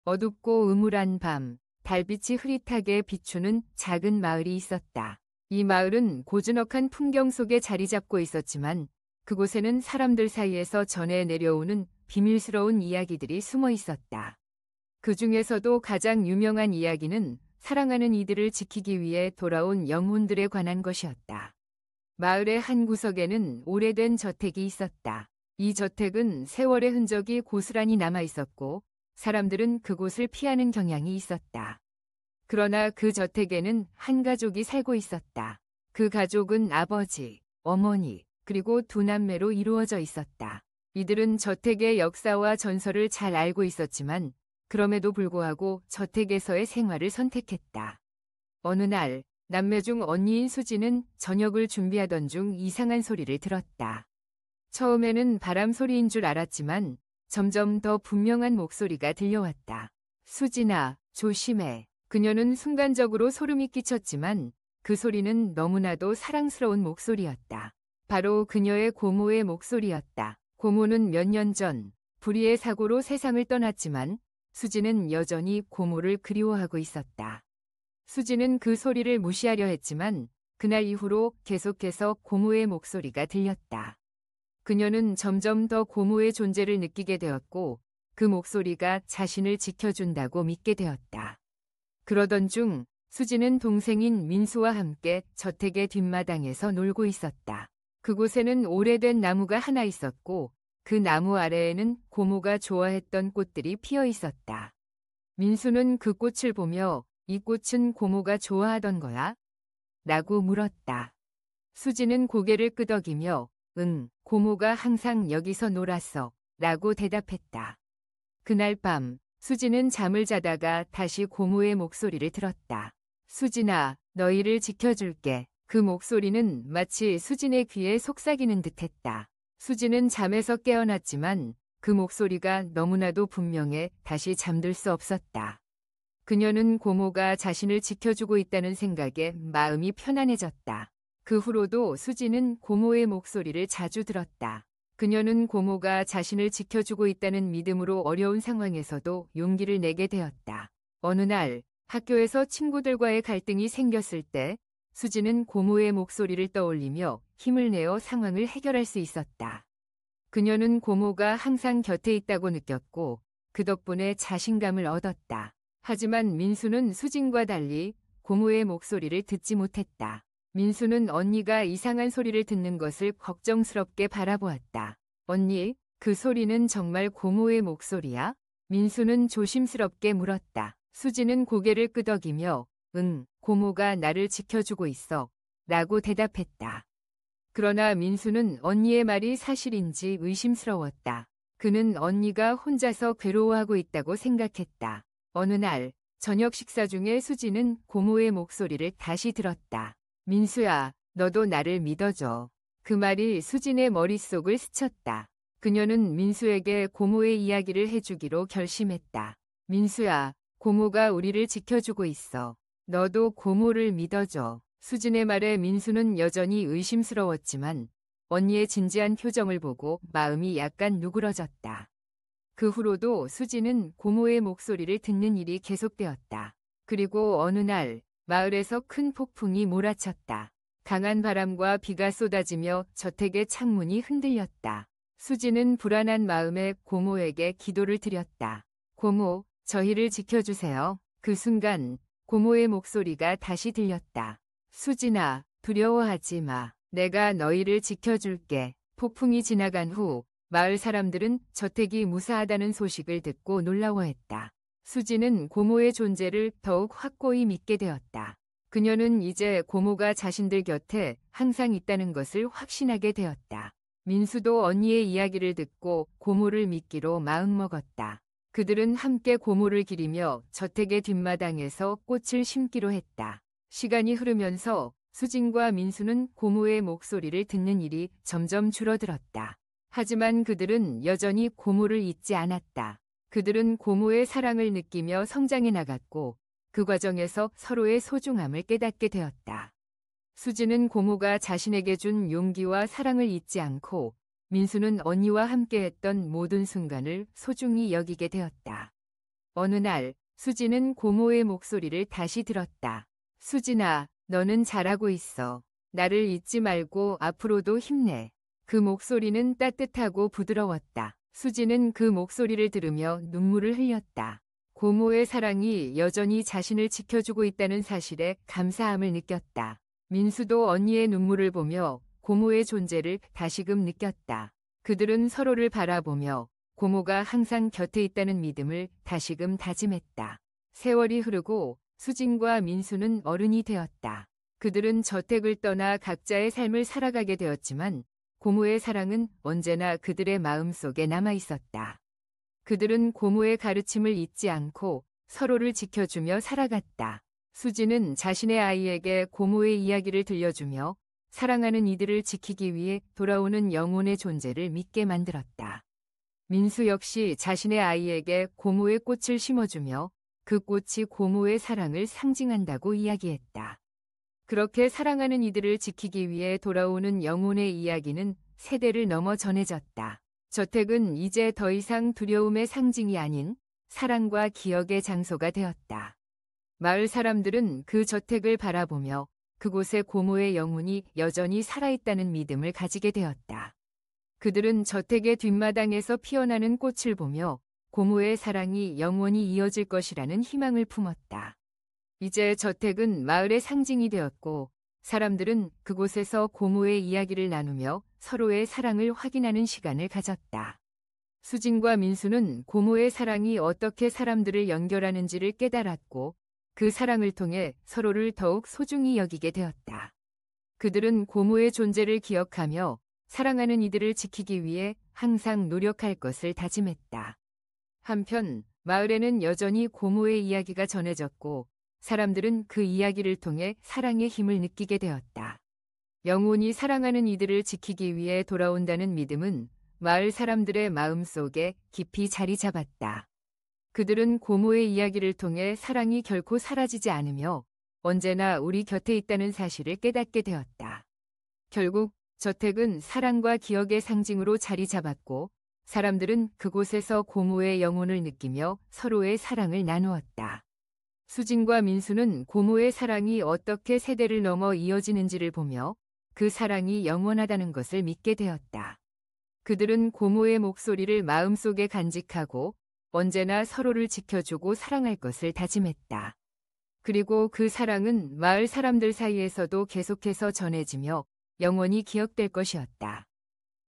어둡고 음울한 밤, 달빛이 흐릿하게 비추는 작은 마을이 있었다. 이 마을은 고즈넉한 풍경 속에 자리 잡고 있었지만 그곳에는 사람들 사이에서 전해 내려오는 비밀스러운 이야기들이 숨어 있었다. 그 중에서도 가장 유명한 이야기는 사랑하는 이들을 지키기 위해 돌아온 영혼들에 관한 것이었다. 마을의 한 구석에는 오래된 저택이 있었다. 이 저택은 세월의 흔적이 고스란히 남아 있었고 사람들은 그곳을 피하는 경향이 있었다. 그러나 그 저택에는 한 가족이 살고 있었다. 그 가족은 아버지, 어머니, 그리고 두 남매로 이루어져 있었다. 이들은 저택의 역사와 전설을 잘 알고 있었지만 그럼에도 불구하고 저택에서의 생활을 선택했다. 어느 날 남매 중 언니인 수지는 저녁을 준비하던 중 이상한 소리를 들었다. 처음에는 바람 소리인 줄 알았지만 점점 더 분명한 목소리가 들려왔다. 수진아, 조심해. 그녀는 순간적으로 소름이 끼쳤지만 그 소리는 너무나도 사랑스러운 목소리였다. 바로 그녀의 고모의 목소리였다. 고모는 몇 년 전 불의의 사고로 세상을 떠났지만 수지는 여전히 고모를 그리워하고 있었다. 수지는 그 소리를 무시하려 했지만 그날 이후로 계속해서 고모의 목소리가 들렸다. 그녀는 점점 더 고모의 존재를 느끼게 되었고 그 목소리가 자신을 지켜준다고 믿게 되었다. 그러던 중 수지는 동생인 민수와 함께 저택의 뒷마당에서 놀고 있었다. 그곳에는 오래된 나무가 하나 있었고 그 나무 아래에는 고모가 좋아했던 꽃들이 피어 있었다. 민수는 그 꽃을 보며 이 꽃은 고모가 좋아하던 거야? 라고 물었다. 수지는 고개를 끄덕이며 응, 고모가 항상 여기서 놀았어. 라고 대답했다. 그날 밤 수지는 잠을 자다가 다시 고모의 목소리를 들었다. 수진아, 너희를 지켜줄게. 그 목소리는 마치 수진의 귀에 속삭이는 듯했다. 수지는 잠에서 깨어났지만 그 목소리가 너무나도 분명해 다시 잠들 수 없었다. 그녀는 고모가 자신을 지켜주고 있다는 생각에 마음이 편안해졌다. 그 후로도 수지는 고모의 목소리를 자주 들었다. 그녀는 고모가 자신을 지켜주고 있다는 믿음으로 어려운 상황에서도 용기를 내게 되었다. 어느 날 학교에서 친구들과의 갈등이 생겼을 때 수지는 고모의 목소리를 떠올리며 힘을 내어 상황을 해결할 수 있었다. 그녀는 고모가 항상 곁에 있다고 느꼈고 그 덕분에 자신감을 얻었다. 하지만 민수는 수진과 달리 고모의 목소리를 듣지 못했다. 민수는 언니가 이상한 소리를 듣는 것을 걱정스럽게 바라보았다. 언니, 그 소리는 정말 고모의 목소리야? 민수는 조심스럽게 물었다. 수지는 고개를 끄덕이며 응, 고모가 나를 지켜주고 있어. 라고 대답했다. 그러나 민수는 언니의 말이 사실인지 의심스러웠다. 그는 언니가 혼자서 괴로워하고 있다고 생각했다. 어느 날 저녁 식사 중에 수지는 고모의 목소리를 다시 들었다. 민수야, 너도 나를 믿어줘. 그 말이 수진의 머릿속을 스쳤다. 그녀는 민수에게 고모의 이야기를 해주기로 결심했다. 민수야, 고모가 우리를 지켜주고 있어. 너도 고모를 믿어줘. 수진의 말에 민수는 여전히 의심스러웠지만 언니의 진지한 표정을 보고 마음이 약간 누그러졌다. 그 후로도 수지는 고모의 목소리를 듣는 일이 계속되었다. 그리고 어느 날 마을에서 큰 폭풍이 몰아쳤다. 강한 바람과 비가 쏟아지며 저택의 창문이 흔들렸다. 수지는 불안한 마음에 고모에게 기도를 드렸다. 고모, 저희를 지켜주세요. 그 순간 고모의 목소리가 다시 들렸다. 수진아, 두려워하지 마. 내가 너희를 지켜줄게. 폭풍이 지나간 후 마을 사람들은 저택이 무사하다는 소식을 듣고 놀라워했다. 수지는 고모의 존재를 더욱 확고히 믿게 되었다. 그녀는 이제 고모가 자신들 곁에 항상 있다는 것을 확신하게 되었다. 민수도 언니의 이야기를 듣고 고모를 믿기로 마음먹었다. 그들은 함께 고모를 기리며 저택의 뒷마당에서 꽃을 심기로 했다. 시간이 흐르면서 수진과 민수는 고모의 목소리를 듣는 일이 점점 줄어들었다. 하지만 그들은 여전히 고모를 잊지 않았다. 그들은 고모의 사랑을 느끼며 성장해 나갔고 그 과정에서 서로의 소중함을 깨닫게 되었다. 수지는 고모가 자신에게 준 용기와 사랑을 잊지 않고 민수는 언니와 함께했던 모든 순간을 소중히 여기게 되었다. 어느 날 수지는 고모의 목소리를 다시 들었다. 수진아, 너는 잘하고 있어. 나를 잊지 말고 앞으로도 힘내. 그 목소리는 따뜻하고 부드러웠다. 수지는 그 목소리를 들으며 눈물을 흘렸다. 고모의 사랑이 여전히 자신을 지켜주고 있다는 사실에 감사함을 느꼈다. 민수도 언니의 눈물을 보며 고모의 존재를 다시금 느꼈다. 그들은 서로를 바라보며 고모가 항상 곁에 있다는 믿음을 다시금 다짐했다. 세월이 흐르고 수진과 민수는 어른이 되었다. 그들은 저택을 떠나 각자의 삶을 살아가게 되었지만 고모의 사랑은 언제나 그들의 마음속에 남아 있었다. 그들은 고모의 가르침을 잊지 않고 서로를 지켜주며 살아갔다. 수지는 자신의 아이에게 고모의 이야기를 들려주며 사랑하는 이들을 지키기 위해 돌아오는 영혼의 존재를 믿게 만들었다. 민수 역시 자신의 아이에게 고모의 꽃을 심어주며 그 꽃이 고모의 사랑을 상징한다고 이야기했다. 그렇게 사랑하는 이들을 지키기 위해 돌아오는 영혼의 이야기는 세대를 넘어 전해졌다. 저택은 이제 더 이상 두려움의 상징이 아닌 사랑과 기억의 장소가 되었다. 마을 사람들은 그 저택을 바라보며 그곳에 고모의 영혼이 여전히 살아있다는 믿음을 가지게 되었다. 그들은 저택의 뒷마당에서 피어나는 꽃을 보며 고모의 사랑이 영원히 이어질 것이라는 희망을 품었다. 이제 저택은 마을의 상징이 되었고 사람들은 그곳에서 고모의 이야기를 나누며 서로의 사랑을 확인하는 시간을 가졌다. 수진과 민수는 고모의 사랑이 어떻게 사람들을 연결하는지를 깨달았고 그 사랑을 통해 서로를 더욱 소중히 여기게 되었다. 그들은 고모의 존재를 기억하며 사랑하는 이들을 지키기 위해 항상 노력할 것을 다짐했다. 한편 마을에는 여전히 고모의 이야기가 전해졌고 사람들은 그 이야기를 통해 사랑의 힘을 느끼게 되었다. 영혼이 사랑하는 이들을 지키기 위해 돌아온다는 믿음은 마을 사람들의 마음속에 깊이 자리 잡았다. 그들은 고모의 이야기를 통해 사랑이 결코 사라지지 않으며 언제나 우리 곁에 있다는 사실을 깨닫게 되었다. 결국 저택은 사랑과 기억의 상징으로 자리 잡았고 사람들은 그곳에서 고모의 영혼을 느끼며 서로의 사랑을 나누었다. 수진과 민수는 고모의 사랑이 어떻게 세대를 넘어 이어지는지를 보며 그 사랑이 영원하다는 것을 믿게 되었다. 그들은 고모의 목소리를 마음속에 간직하고 언제나 서로를 지켜주고 사랑할 것을 다짐했다. 그리고 그 사랑은 마을 사람들 사이에서도 계속해서 전해지며 영원히 기억될 것이었다.